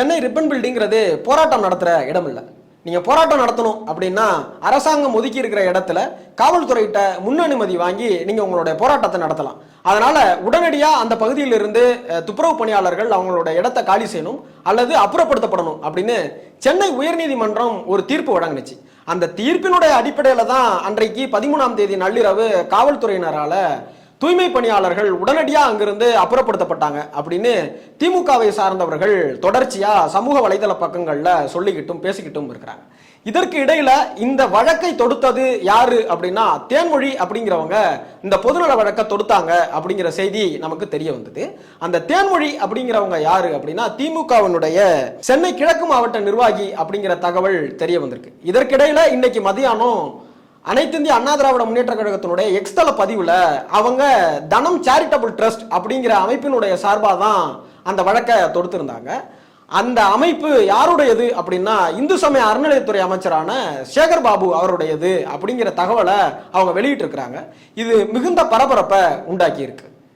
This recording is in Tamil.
சென்னை ரிப்பன் பில்டிங்கிறது போராட்டம் நடத்துற இடம் இல்லை. நீங்க போராட்டம் நடத்தணும் அப்படின்னா அரசாங்கம் ஒதுக்கி இருக்கிற இடத்துல காவல்துறையிட்ட முன் அனுமதி வாங்கி நீங்க உங்களுடைய போராட்டத்தை நடத்தலாம். அதனால உடனடியா அந்த பகுதியில் இருந்து துப்புரவு பணியாளர்கள் அவங்களோட இடத்தை காலி செய்யணும் அல்லது அப்புறப்படுத்தப்படணும் அப்படின்னு சென்னை உயர்நீதிமன்றம் ஒரு தீர்ப்பு வழங்குச்சு. அந்த தீர்ப்பினுடைய அடிப்படையில தான் அன்றைக்கு 13ஆம் தேதி நள்ளிரவு காவல்துறையினரால தூய்மை பணியாளர்கள் உடனடியா அங்கிருந்து அப்புறப்படுத்தப்பட்டாங்க அப்படின்னு திமுகவை சார்ந்தவர்கள் தொடர்ச்சியா சமூக வலைதள பக்கங்கள்ல சொல்லிக்கிட்டும் பேசிக்கிட்டும் இருக்கிறாங்க. இதற்கு இடையில இந்த வழக்கை தொடுத்தது யாரு அப்படின்னா தேன்மொழி அப்படிங்கிறவங்க இந்த பொதுநல வழக்கை தொடுத்தாங்க அப்படிங்கிற செய்தி நமக்கு தெரிய வந்தது. அந்த தேன்மொழி அப்படிங்கிறவங்க யாரு அப்படின்னா திமுகவினுடைய சென்னை கிழக்கு மாவட்ட நிர்வாகி அப்படிங்கிற தகவல் தெரிய வந்திருக்கு. இதற்கிடையில இன்னைக்கு மதியானம் அனைத்து இந்திய அண்ணா திராவிட முன்னேற்ற கழகத்தினுடைய எக்ஸ்தல பதிவுல அவங்க தனம் சேரிட்டபிள் ட்ரஸ்ட் அப்படிங்கிற அமைப்பினுடைய சார்பாக தான் அந்த வழக்கை தொடுத்திருந்தாங்க. அந்த அமைப்பு யாருடையது அப்படின்னா இந்து சமய அறநிலையத்துறை அமைச்சரான சேகர் பாபு அவருடையது அப்படிங்கிற தகவலை அவங்க வெளியிட்டு இருக்கிறாங்க. இது மிகுந்த பரபரப்பை உண்டாக்கி இருக்கு.